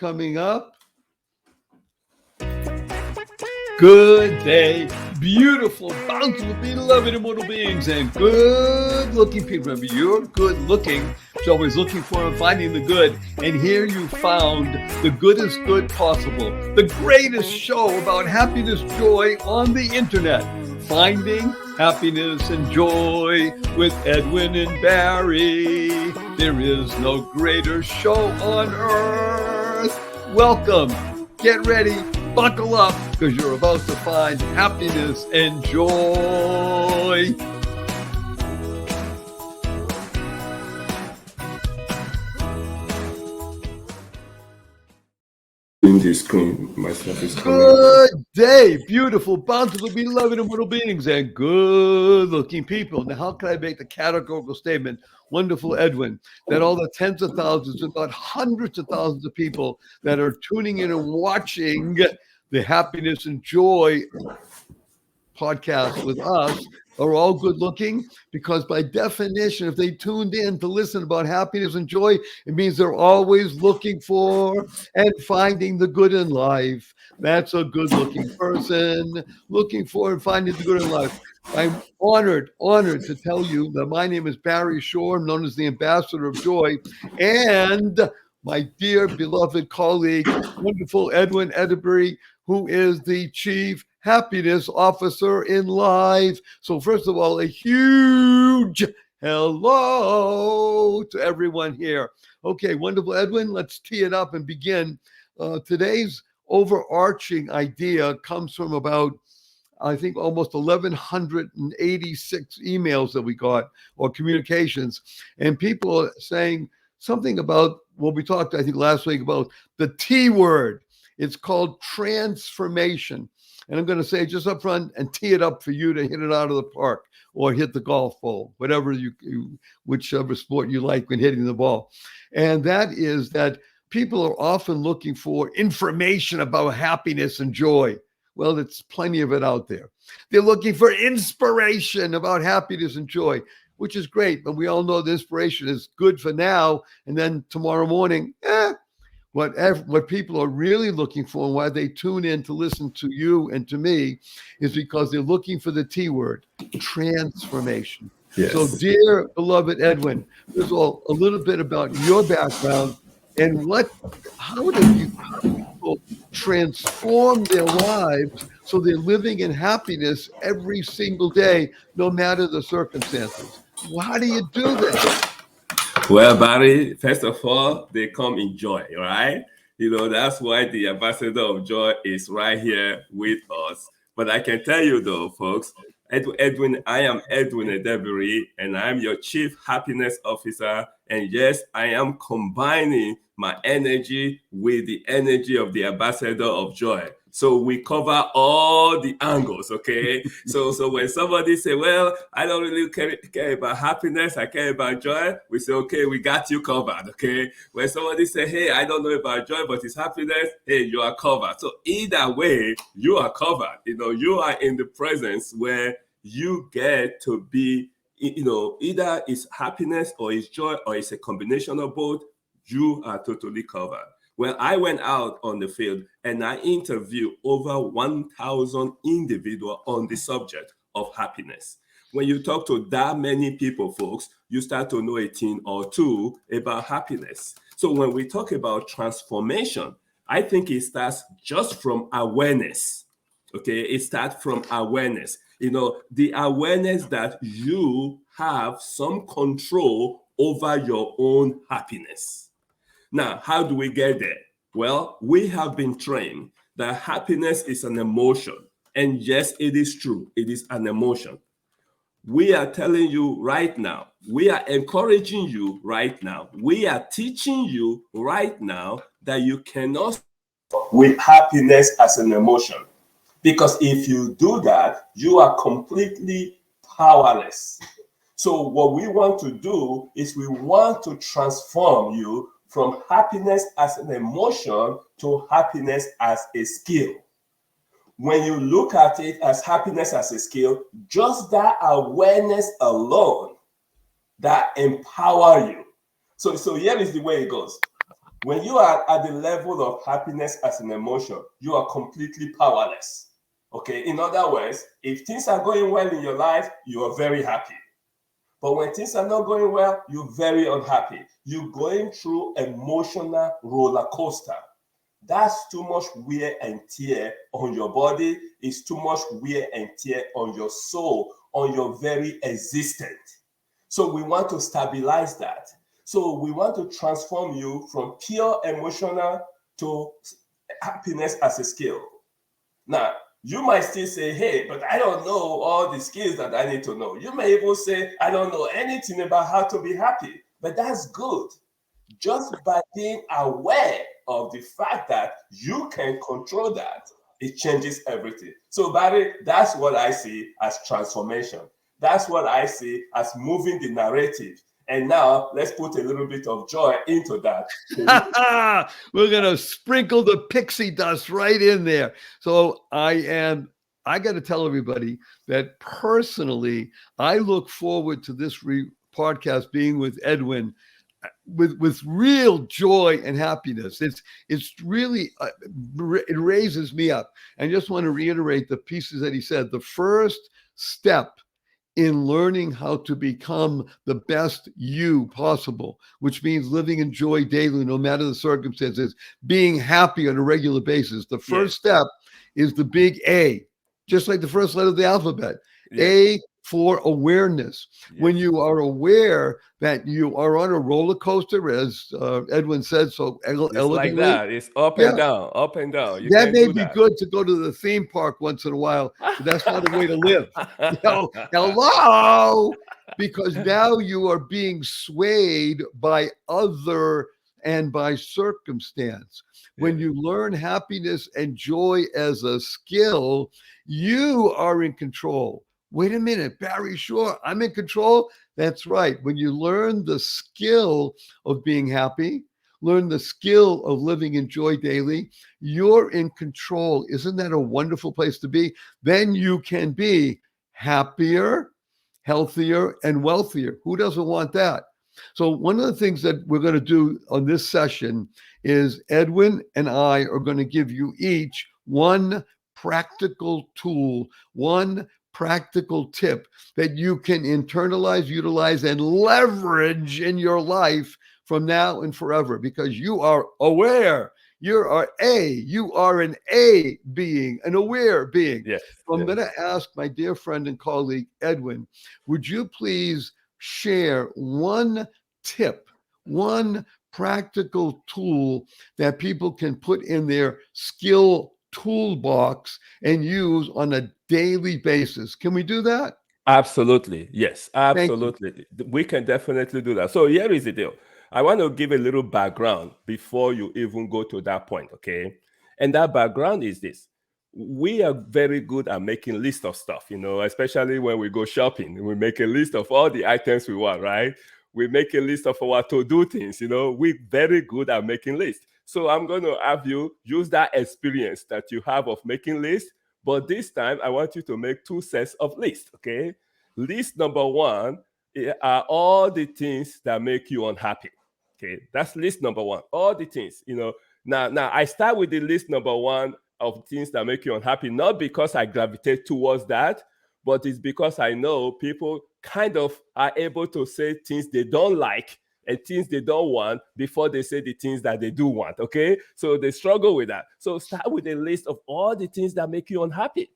coming up. Good day, beautiful, bountiful, beloved, immortal beings, and good-looking people. Remember, you're good-looking, so always looking for and finding the good. And here you found the goodest good possible, the greatest show about happiness, joy on the internet. Finding happiness and joy with Edwin and Barry. There is no greater show on earth. Welcome. Get ready. Buckle up, because you're about to find happiness and joy. In the screen, myself is coming. Good day, beautiful, bountiful, beloved, immortal beings, and good-looking people. Now, how can I make the categorical statement, wonderful Edwin, that all the tens of thousands, if not hundreds of thousands of people that are tuning in and watching the Happiness and Joy podcast with us are all good looking? Because by definition, if they tuned in to listen about happiness and joy, it means they're always looking for and finding the good in life. That's a good looking person, looking for and finding the good in life. I'm honored to tell you that my name is Barry Shore. I'm known as the Ambassador of Joy. And my dear beloved colleague, wonderful Edwin Edinbury, who is the Chief Happiness Officer in life. So first of all, a huge hello to everyone here. Okay, wonderful Edwin, let's tee it up and begin. Today's overarching idea comes from about, I think, almost 1,186 emails that we got, or communications, and people are saying something about what we talked, I think, last week about the T word. It's called transformation. And I'm going to say just up front and tee it up for you to hit it out of the park or hit the golf ball, whatever whichever sport you like when hitting the ball. And that is that people are often looking for information about happiness and joy. Well, there's plenty of it out there. They're looking for inspiration about happiness and joy, which is great. But we all know the inspiration is good for now. And then tomorrow morning, what people are really looking for and why they tune in to listen to you and to me is because they're looking for the T word, transformation. Yes. So, dear beloved Edwin, first of all, a little bit about your background and how do people transform their lives so they're living in happiness every single day, no matter the circumstances. Well, how do you do that? Well, Barry, first of all, they come in joy, right? That's why the Ambassador of Joy is right here with us. But I can tell you though, folks, Edwin, I am Edwin Edinbury, and I'm your Chief Happiness Officer. And yes, I am combining my energy with the energy of the Ambassador of Joy. So we cover all the angles, okay? So when somebody say, well, I don't really care about happiness, I care about joy, we say, okay, we got you covered, okay? When somebody say, hey, I don't know about joy, but it's happiness, hey, you are covered. So either way, you are covered. You are in the presence where you get to be, either it's happiness or it's joy or it's a combination of both. You are totally covered. Well, I went out on the field and I interviewed over 1,000 individuals on the subject of happiness. When you talk to that many people, folks, you start to know a thing or two about happiness. So when we talk about transformation, I think it starts just from awareness. Okay, it starts from awareness. The awareness that you have some control over your own happiness. Now, how do we get there? Well, we have been trained that happiness is an emotion. And yes, it is true. It is an emotion. We are telling you right now, we are encouraging you right now, we are teaching you right now that you cannot stop with happiness as an emotion. Because if you do that, you are completely powerless. So what we want to do is we want to transform you from happiness as an emotion to happiness as a skill. When you look at it as happiness as a skill, just that awareness alone, that empower you. So here is the way it goes. When you are at the level of happiness as an emotion, you are completely powerless. Okay, in other words, if things are going well in your life, you are very happy. But when things are not going well, you're very unhappy. You're going through emotional roller coaster. That's too much wear and tear on your body. It's too much wear and tear on your soul, on your very existence. So we want to stabilize that. So we want to transform you from pure emotional to happiness as a skill. Now, you might still say, hey, but I don't know all the skills that I need to know. You may even say, I don't know anything about how to be happy. But that's good. Just by being aware of the fact that you can control that, it changes everything. So, Barry, that's what I see as transformation. That's what I see as moving the narrative. And now let's put a little bit of joy into that. We're going to sprinkle the pixie dust right in there. So I got to tell everybody that personally, I look forward to this podcast being with Edwin with real joy and happiness. It's really, it raises me up. I just want to reiterate the pieces that he said. The first step in learning how to become the best you possible, which means living in joy daily, no matter the circumstances, being happy on a regular basis. The first step is the big A, just like the first letter of the alphabet. A for awareness. When you are aware that you are on a roller coaster, as Edwin said so elegantly. It's like that. It's up and down, up and down. That may be good to go to the theme park once in a while, but that's not a way to live. Hello, because now you are being swayed by other and by circumstance. When you learn happiness and joy as a skill, you are in control. Wait a minute, Barry, sure, I'm in control. That's right. When you learn the skill of being happy, learn the skill of living in joy daily, you're in control. Isn't that a wonderful place to be? Then you can be happier, healthier, and wealthier. Who doesn't want that? So one of the things that we're going to do on this session is Edwin and I are going to give you each one practical tool, one practical tip that you can internalize, utilize, and leverage in your life from now and forever, because you are aware. You are an A being, an aware being. So I'm going to ask my dear friend and colleague, Edwin, would you please share one tip, one practical tool that people can put in their skill toolbox and use on a daily basis? Can we do that? Absolutely. Yes, absolutely. We can definitely do that. So here is the deal. I want to give a little background before you even go to that point, okay? And that background is this. We are very good at making lists of stuff, especially when we go shopping. We make a list of all the items we want, right? We make a list of our to-do things, We're very good at making lists. So I'm going to have you use that experience that you have of making lists, but this time I want you to make two sets of lists, okay? List number one are all the things that make you unhappy. Okay, that's list number one. All the things, Now I start with the list number one of things that make you unhappy, not because I gravitate towards that, but it's because I know people kind of are able to say things they don't like and things they don't want before they say the things that they do want, okay? So they struggle with that. So start with a list of all the things that make you unhappy,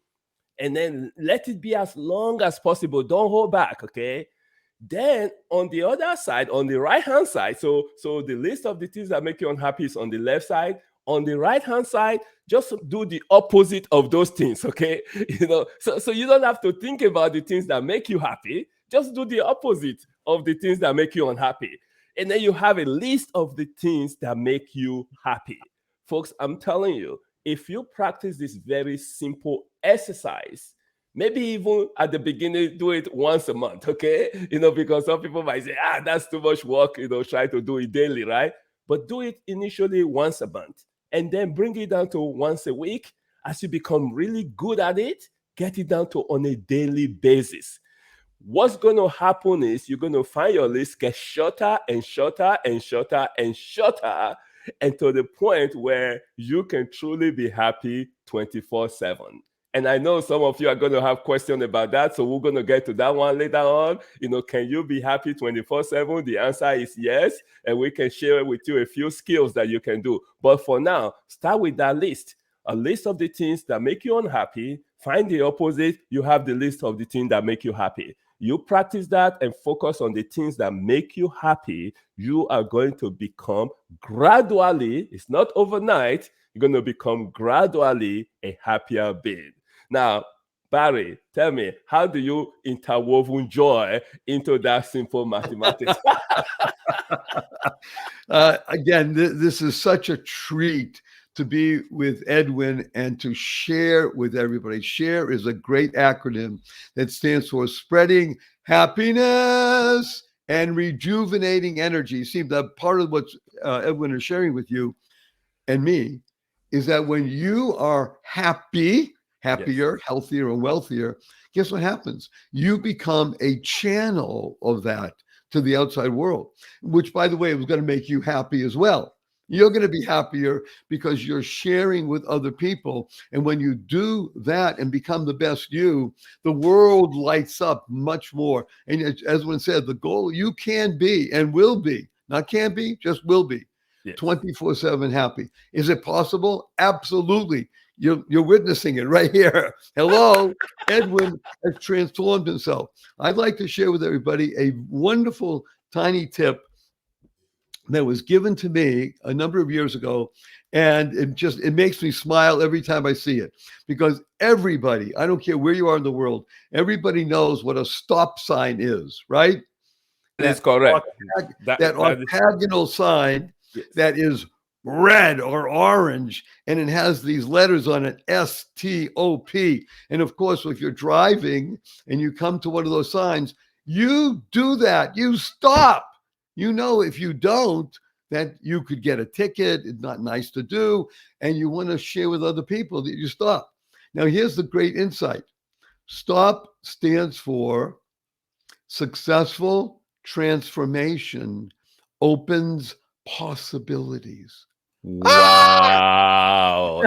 and then let it be as long as possible. Don't hold back, okay? Then on the other side, on the right-hand side, so the list of the things that make you unhappy is on the left side. On the right-hand side, just do the opposite of those things, okay? So you don't have to think about the things that make you happy. Just do the opposite of the things that make you unhappy. And then you have a list of the things that make you happy. Folks, I'm telling you, if you practice this very simple exercise, maybe even at the beginning, do it once a month, okay? Because some people might say, that's too much work, try to do it daily, right? But do it initially once a month, and then bring it down to once a week. As you become really good at it, get it down to on a daily basis. What's going to happen is you're going to find your list get shorter and shorter and shorter and shorter. and to the point where you can truly be happy 24/7. And I know some of you are going to have questions about that. So we're going to get to that one later on. Can you be happy 24/7? The answer is yes. And we can share with you a few skills that you can do. But for now, start with that list. A list of the things that make you unhappy. Find the opposite. You have the list of the things that make you happy. You practice that and focus on the things that make you happy. You are going to become gradually, it's not overnight, you're going to become gradually a happier being. Now, Barry, tell me, how do you interwoven joy into that simple mathematics? Again, this is such a treat to be with Edwin and to share with everybody. SHARE is a great acronym that stands for spreading happiness and rejuvenating energy. See, that part of what Edwin is sharing with you and me is that when you are happier, yes, healthier, and wealthier, guess what happens? You become a channel of that to the outside world, which, by the way, was going to make you happy as well. You're going to be happier because you're sharing with other people. And when you do that and become the best you, the world lights up much more. And as Edwin said, the goal, you can be and will be, not can be, just will be, yes, 24/7 happy. Is it possible? Absolutely. You're witnessing it right here. Hello, Edwin has transformed himself. I'd like to share with everybody a wonderful tiny tip that was given to me a number of years ago. And it makes me smile every time I see it, because everybody, I don't care where you are in the world, everybody knows what a stop sign is, right? That's correct. That octagonal sign, yes, that is red or orange, and it has these letters on it, STOP. And of course, if you're driving and you come to one of those signs, you do that, you stop. If you don't, that you could get a ticket. It's not nice to do. And you want to share with other people that you stop. Now, here's the great insight. STOP stands for successful transformation opens possibilities. Wow.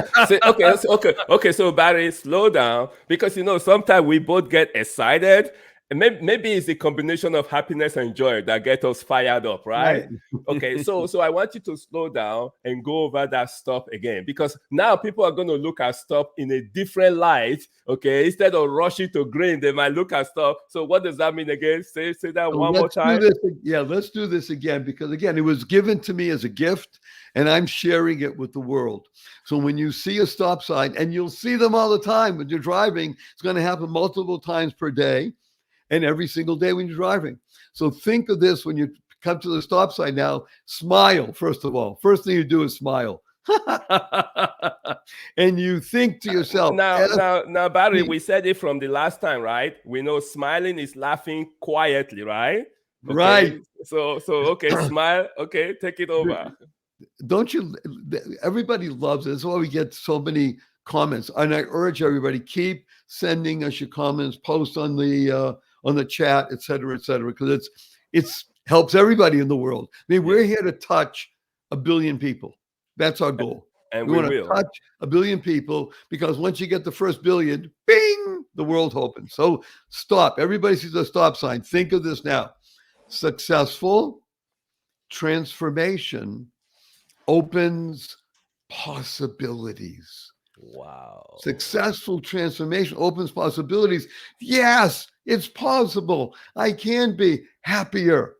Okay. So Barry, slow down, because sometimes we both get excited. And maybe it's a combination of happiness and joy that get us fired up, right? Okay, so I want you to slow down and go over that stop again, because now people are going to look at stop in a different light. Okay, instead of rushing to green, they might look at stop. So what does that mean again? Say that one more time. Let's do this again, because again, it was given to me as a gift, and I'm sharing it with the world. So when you see a stop sign, and you'll see them all the time when you're driving, it's going to happen multiple times per day. And every single day when you're driving. So think of this when you come to the stop sign now. Smile, first of all. First thing you do is smile. And you think to yourself. Now, Barry, we said it from the last time, right? We know smiling is laughing quietly, right? Okay. Right. So okay, smile. Okay, take it over. Don't you? Everybody loves it. That's why we get so many comments. And I urge everybody, keep sending us your comments, post on the chat, et cetera, because it's helps everybody in the world. I mean, we're here to touch 1 billion people. That's our goal. And we want to touch 1 billion people, because once you get the first billion, bing, the world opens. So stop. Everybody sees a stop sign. Think of this now. Successful transformation opens possibilities. Wow. Successful transformation opens possibilities. Yes, it's possible. I can be happier,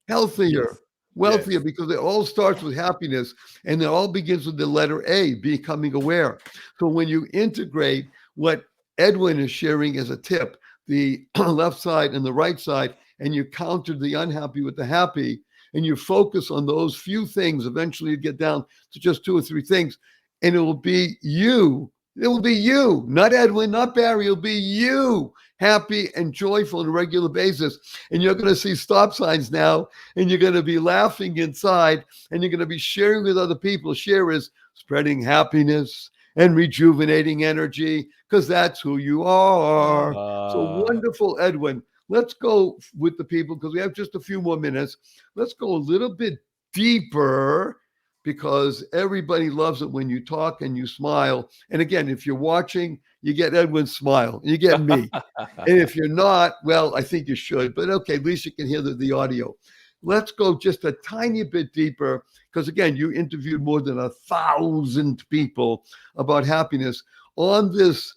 healthier, yes, wealthier, yes, because it all starts with happiness, and it all begins with the letter A, becoming aware. So when you integrate what Edwin is sharing as a tip, the left side and the right side, and you counter the unhappy with the happy, and you focus on those few things, eventually you get down to just 2 or 3 things. And it will be you. It will be you, not Edwin, not Barry. It'll be you, happy and joyful on a regular basis. And you're going to see stop signs now, and you're going to be laughing inside, and you're going to be sharing with other people. Share is spreading happiness and rejuvenating energy, because that's who you are. So wonderful, Edwin. Let's go with the people, because we have just a few more minutes. Let's go a little bit deeper because everybody loves it when you talk and you smile. And again, if you're watching, you get Edwin's smile, you get me. And if you're not, well, I think you should, but okay, at least you can hear the audio. Let's go just a tiny bit deeper, because again, you interviewed more than 1,000 people about happiness on this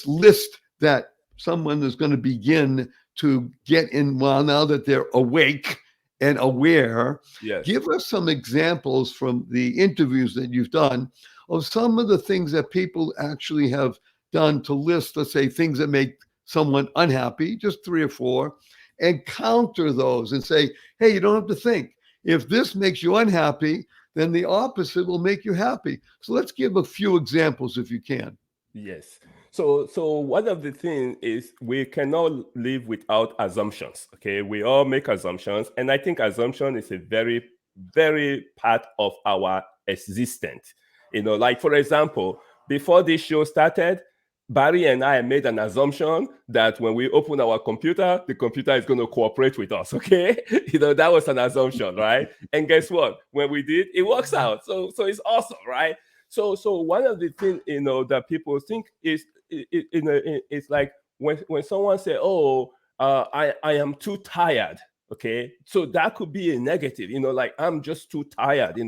list that someone is going to begin to get in. Well, now that they're awake and aware, Yes. give us some examples from the interviews that you've done of some of the things that people actually have done to list, let's say, things that make someone unhappy, just 3 or 4, and counter those and say, hey, you don't have to think. If this makes you unhappy, then the opposite will make you happy. So let's give a few examples if you can. Yes. So one of the things is we cannot live without assumptions. Okay, we all make assumptions, and I think assumption is a very, very part of our existence. Like for example, before this show started, Barry and I made an assumption that when we open our computer, the computer is going to cooperate with us. Okay, that was an assumption, right? And guess what? When we did, it works out. So it's awesome, right? So one of the things that people think is it's like when someone say, "Oh, I am too tired." Okay, so that could be a negative. Like I'm just too tired.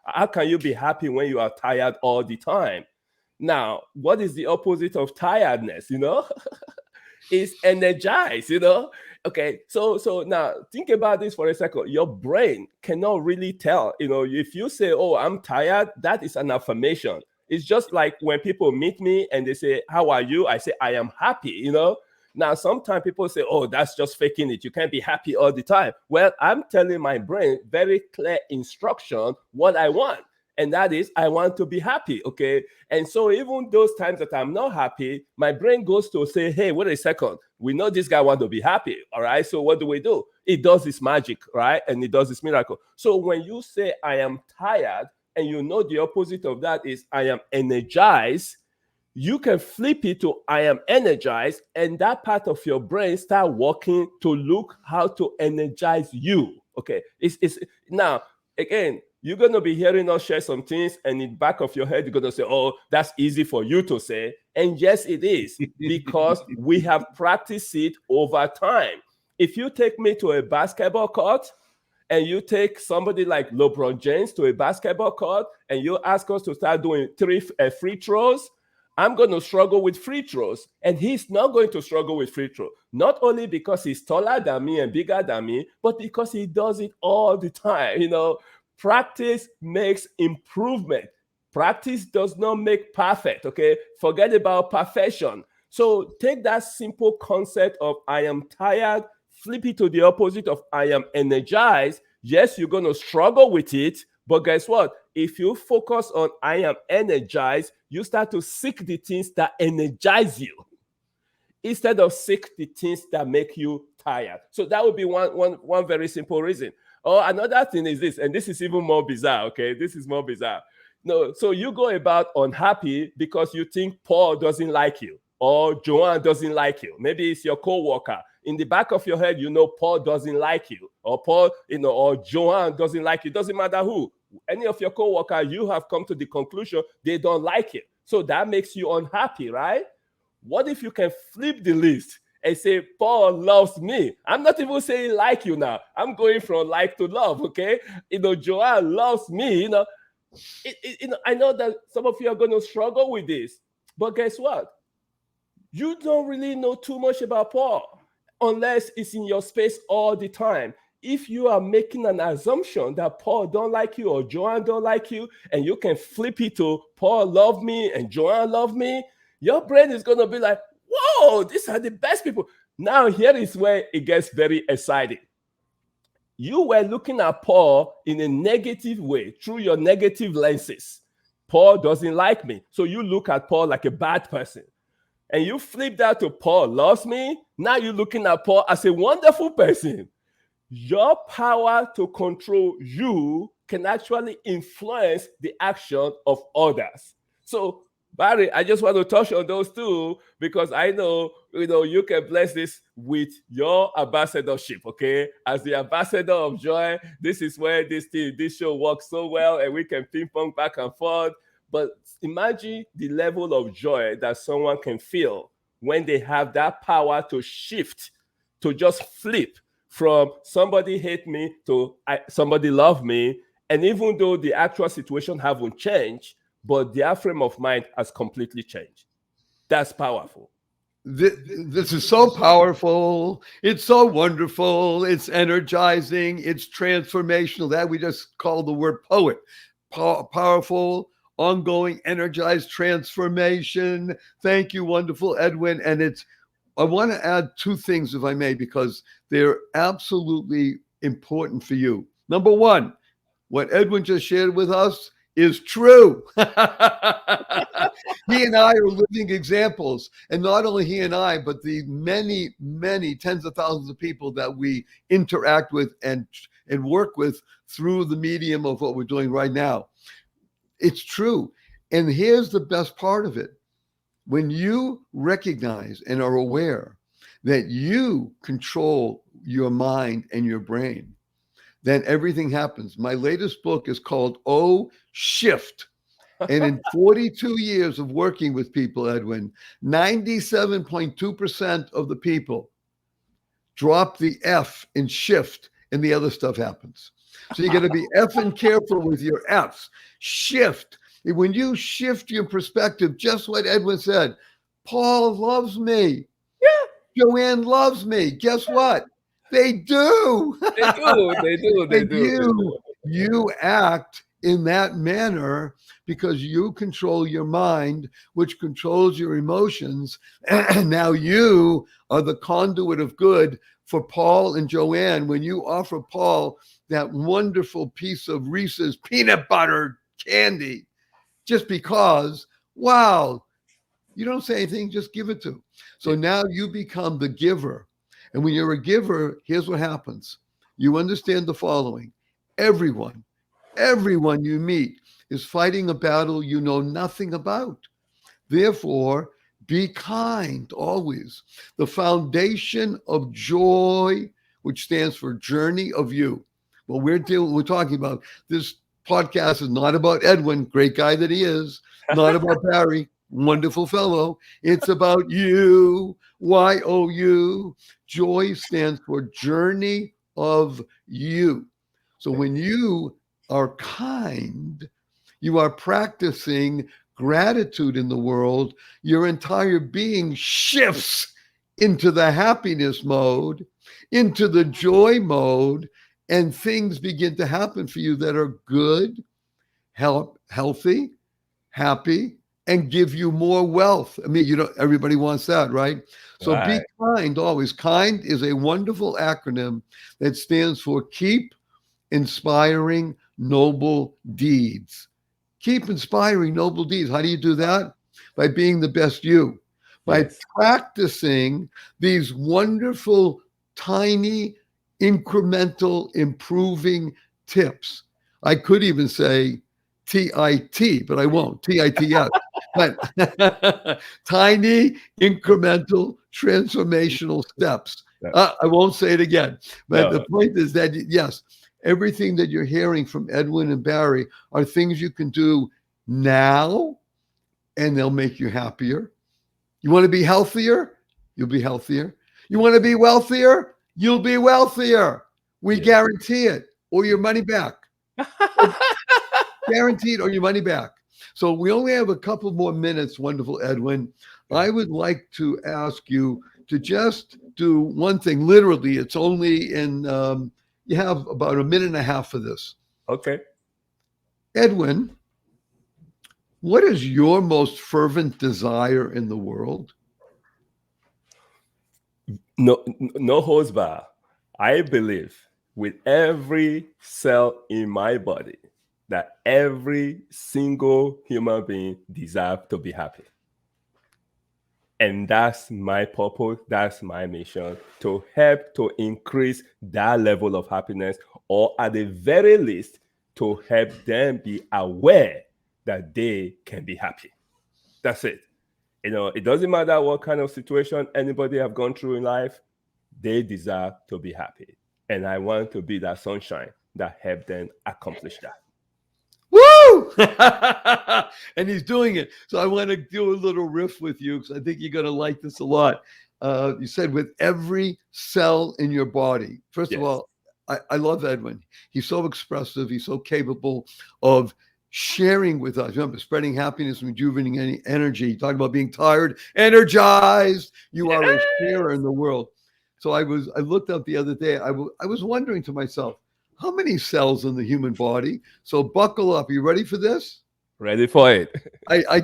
How can you be happy when you are tired all the time? Now, what is the opposite of tiredness? Is energized. Okay, so now think about this for a second. Your brain cannot really tell. If you say, "Oh, I'm tired," that is an affirmation. It's just like when people meet me and they say, "How are you?" I say, "I am happy." Now sometimes people say, "Oh, that's just faking it. You can't be happy all the time." Well, I'm telling my brain very clear instruction what I want. And that is, I want to be happy, okay? And so even those times that I'm not happy, my brain goes to say, hey, wait a second. We know this guy wants to be happy, all right? So what do? It does this magic, right? And it does this miracle. So when you say, I am tired, and the opposite of that is, I am energized, you can flip it to, I am energized, and that part of your brain start working to look how to energize you, okay? It's now, again, you're going to be hearing us share some things, and in the back of your head, you're going to say, oh, that's easy for you to say. And yes, it is, because we have practiced it over time. If you take me to a basketball court, and you take somebody like LeBron James to a basketball court, and you ask us to start doing 3 free throws, I'm going to struggle with free throws, and he's not going to struggle with free throws. Not only because he's taller than me and bigger than me, but because he does it all the time. Practice makes improvement. Practice does not make perfect, okay? Forget about perfection. So take that simple concept of I am tired, flip it to the opposite of I am energized. Yes, you're going to struggle with it, but guess what? If you focus on I am energized, you start to seek the things that energize you instead of seek the things that make you tired. So that would be one very simple reason. Or another thing is this, and this is even more bizarre, okay? This is more bizarre. No, so you go about unhappy because you think Paul doesn't like you, or Joanne doesn't like you. Maybe it's your co-worker. In the back of your head, Paul doesn't like you, or Paul, or Joanne doesn't like you. It doesn't matter who. Any of your co-worker, you have come to the conclusion they don't like you. So that makes you unhappy, right? What if you can flip the list and say, Paul loves me? I'm not even saying like you now. I'm going from like to love, okay? Joanne loves me, I know that some of you are going to struggle with this, but guess what? You don't really know too much about Paul unless it's in your space all the time. If you are making an assumption that Paul don't like you or Joanne don't like you, and you can flip it to Paul love me and Joanne love me, your brain is going to be like, whoa, these are the best people. Now, here is where it gets very exciting. You were looking at Paul in a negative way through your negative lenses. Paul doesn't like me. So you look at Paul like a bad person. And you flip that to Paul loves me. Now you're looking at Paul as a wonderful person. Your power to control you can actually influence the action of others. So Barry, I just want to touch on those two because I know you can bless this with your ambassadorship. Okay, as the ambassador of joy, this is where this show works so well, and we can ping pong back and forth. But imagine the level of joy that someone can feel when they have that power to shift, to just flip from somebody hate me to somebody love me, and even though the actual situation haven't changed, but their frame of mind has completely changed. That's powerful. This is so powerful. It's so wonderful. It's energizing. It's transformational. That we just call the word poet. Powerful, ongoing, energized transformation. Thank you, wonderful Edwin. And I want to add two things, if I may, because they're absolutely important for you. Number one, what Edwin just shared with us is true. He and I are living examples. And not only he and I, but the many, many tens of thousands of people that we interact with and work with through the medium of what we're doing right now. It's true. And here's the best part of it. When you recognize and are aware that you control your mind and your brain, then everything happens. My latest book is called Oh Shift. And in 42 years of working with people, Edwin, 97.2% of the people drop the F in shift and the other stuff happens. So you got to be effing careful with your F's. Shift. When you shift your perspective, just what Edwin said, Paul loves me. Yeah. Joanne loves me. Guess what? They do. They do. They do. They do. You act in that manner because you control your mind, which controls your emotions. And now you are the conduit of good for Paul and Joanne. When you offer Paul that wonderful piece of Reese's peanut butter candy, just because, wow, you don't say anything, just give it to him. So now you become the giver. And when you're a giver, here's what happens. You understand the following. Everyone you meet is fighting a battle you know nothing about. Therefore, be kind always. The foundation of joy, which stands for journey of you. Well, we're talking about this podcast is not about Edwin, great guy that he is, not about Barry, wonderful fellow. It's about you, YOU. Joy stands for journey of you. So when you are kind, you are practicing gratitude in the world. Your entire being shifts into the happiness mode, into the joy mode, and things begin to happen for you that are good, healthy, happy, and give you more wealth. I mean, everybody wants that, right? So Be kind always. Kind is a wonderful acronym that stands for keep inspiring noble deeds. Keep inspiring noble deeds. How do you do that? By being the best you, by practicing these wonderful, tiny, incremental, improving tips. I could even say TIT, but I won't. TITS. But tiny, incremental, transformational steps. I won't say it again. But the point is that, yes, everything that you're hearing from Edwin and Barry are things you can do now, and they'll make you happier. You want to be healthier? You'll be healthier. You want to be wealthier? You'll be wealthier. We guarantee it, or your money back. Guaranteed, or your money back. So we only have a couple more minutes, wonderful Edwin. I would like to ask you to just do one thing. Literally, it's only in, you have about a minute and a half for this. Okay. Edwin, what is your most fervent desire in the world? No holds bar. I believe with every cell in my body that every single human being deserves to be happy. And that's my purpose, that's my mission, to help to increase that level of happiness, or at the very least, to help them be aware that they can be happy. That's it. It doesn't matter what kind of situation anybody have gone through in life, they deserve to be happy. And I want to be that sunshine that help them accomplish that. Woo! And he's doing it. So I want to do a little riff with you because I think you're going to like this a lot. You said with every cell in your body. First of all, I love Edwin. He's so expressive. He's so capable of sharing with us. Remember, spreading happiness, rejuvenating energy. Talking about being tired, energized. You are a sharer in the world. So I looked up the other day. I was wondering to myself, how many cells in the human body? So buckle up. You ready for this? Ready for it. I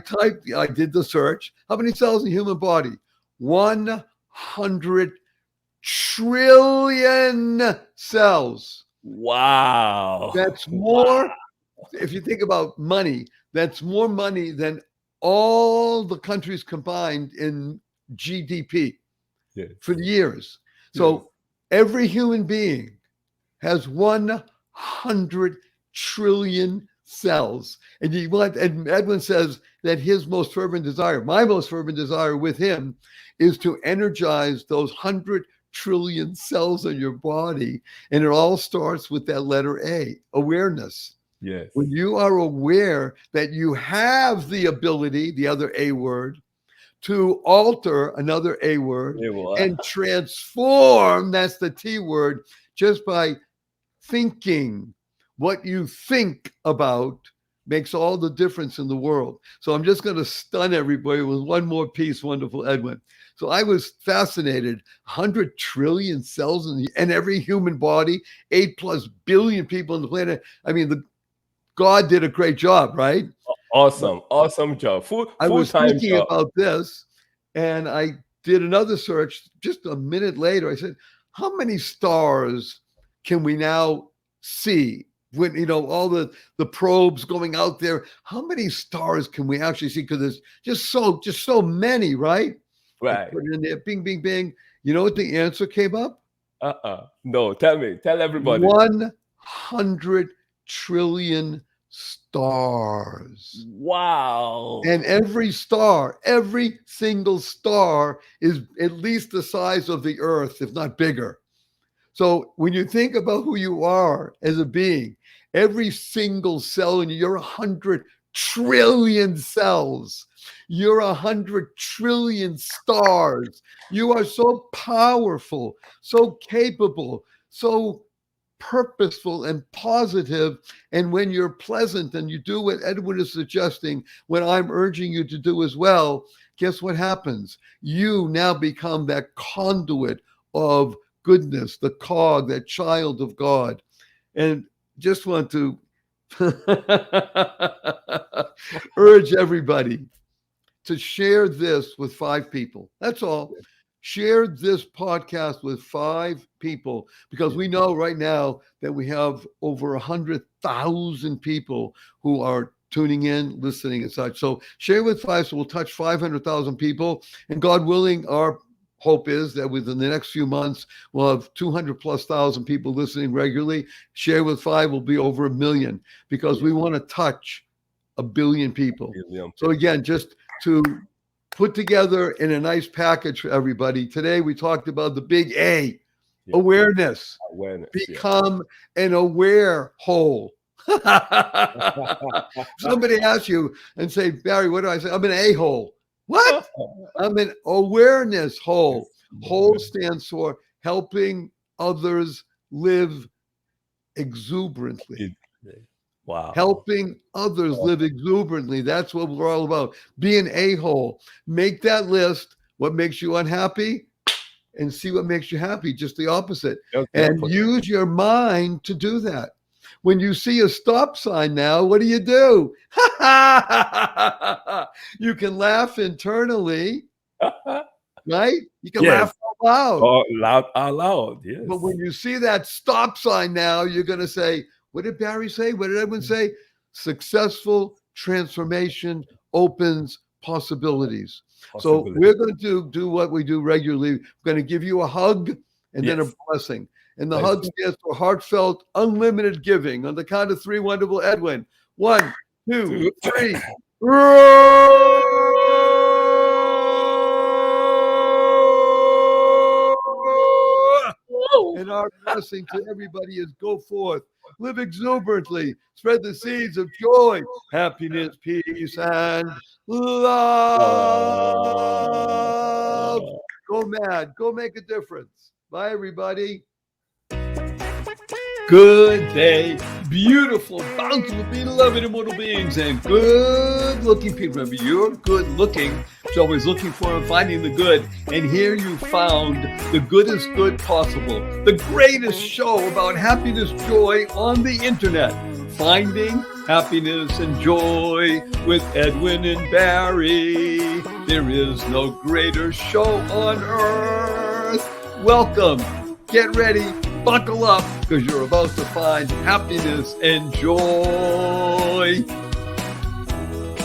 did the search. How many cells in the human body? 100 trillion cells. Wow. That's more, if you think about money, that's more money than all the countries combined in GDP for years. So every human being has 100 trillion cells. And Edwin says that his most fervent desire, my most fervent desire with him, is to energize those 100 trillion cells in your body. And it all starts with that letter A, awareness. Yes. When you are aware that you have the ability, the other A word, to alter, another A word, and transform, that's the T word, just by thinking. What you think about makes all the difference in the world. So I'm just going to stun everybody with one more piece, wonderful Edwin. So I was fascinated. 100 trillion cells in every human body, 8+ billion people on the planet. I mean, God did a great job, right? Awesome job. I was thinking job. about this, and I did another search just a minute later. I said, how many stars can we now see? When all the probes going out there, how many stars can we actually see? Because there's just so many, right? Right. Put it in there, bing, bing, bing. You know what the answer came up? No, tell everybody. 100 trillion stars. Wow. And every single star is at least the size of the Earth, if not bigger. So when you think about who you are as a being, every single cell in you, you're 100 trillion cells. You're 100 trillion stars. You are so powerful, so capable, so purposeful and positive. And when you're pleasant and you do what Edwin is suggesting, what I'm urging you to do as well, guess what happens? You now become that conduit of goodness, the cog, that child of God. And just want to urge everybody to share this with 5 people. That's all. Share this podcast with 5 people, because we know right now that we have over 100,000 people who are tuning in, listening and such. So share with 5, so we'll touch 500,000 people. And God willing, our hope is that within the next few months, we'll have 200,000+ people listening regularly. Share with 5 will be over 1 million, because we want to touch 1 billion people. So again, just to put together in a nice package for everybody, today we talked about the big A, awareness. Become an aware whole. Somebody asks you and say, Barry, what do I say? I'm an A-hole. What? I'm an awareness whole. Whole stands for helping others live exuberantly. Wow. Helping others live exuberantly. That's what we're all about. Be an a-hole. Make that list. What makes you unhappy? And see what makes you happy. Just the opposite. And use your mind to do that. When you see a stop sign now, what do? You can laugh internally, right? You can laugh out loud. Out loud, yes. But when you see that stop sign now, you're going to say, what did Barry say? What did Edwin say? Successful transformation opens possibilities. So we're going to do what we do regularly. We're going to give you a hug and then a blessing. And the hug stands for heartfelt, unlimited giving. On the count of 3, wonderful Edwin. 1, 2, 3. our blessing to everybody is go forth, live exuberantly, spread the seeds of joy, happiness, peace, and love. Go mad. Go make a difference. Bye, everybody. Good day, beautiful, bountiful, beloved, immortal beings, and good-looking people. Remember, you're good-looking, so always looking for and finding the good. And here you found the goodest good possible, the greatest show about happiness, joy on the internet. Finding happiness and joy with Edwin and Barry. There is no greater show on earth. Welcome. Get ready. Buckle up, because you're about to find happiness and joy.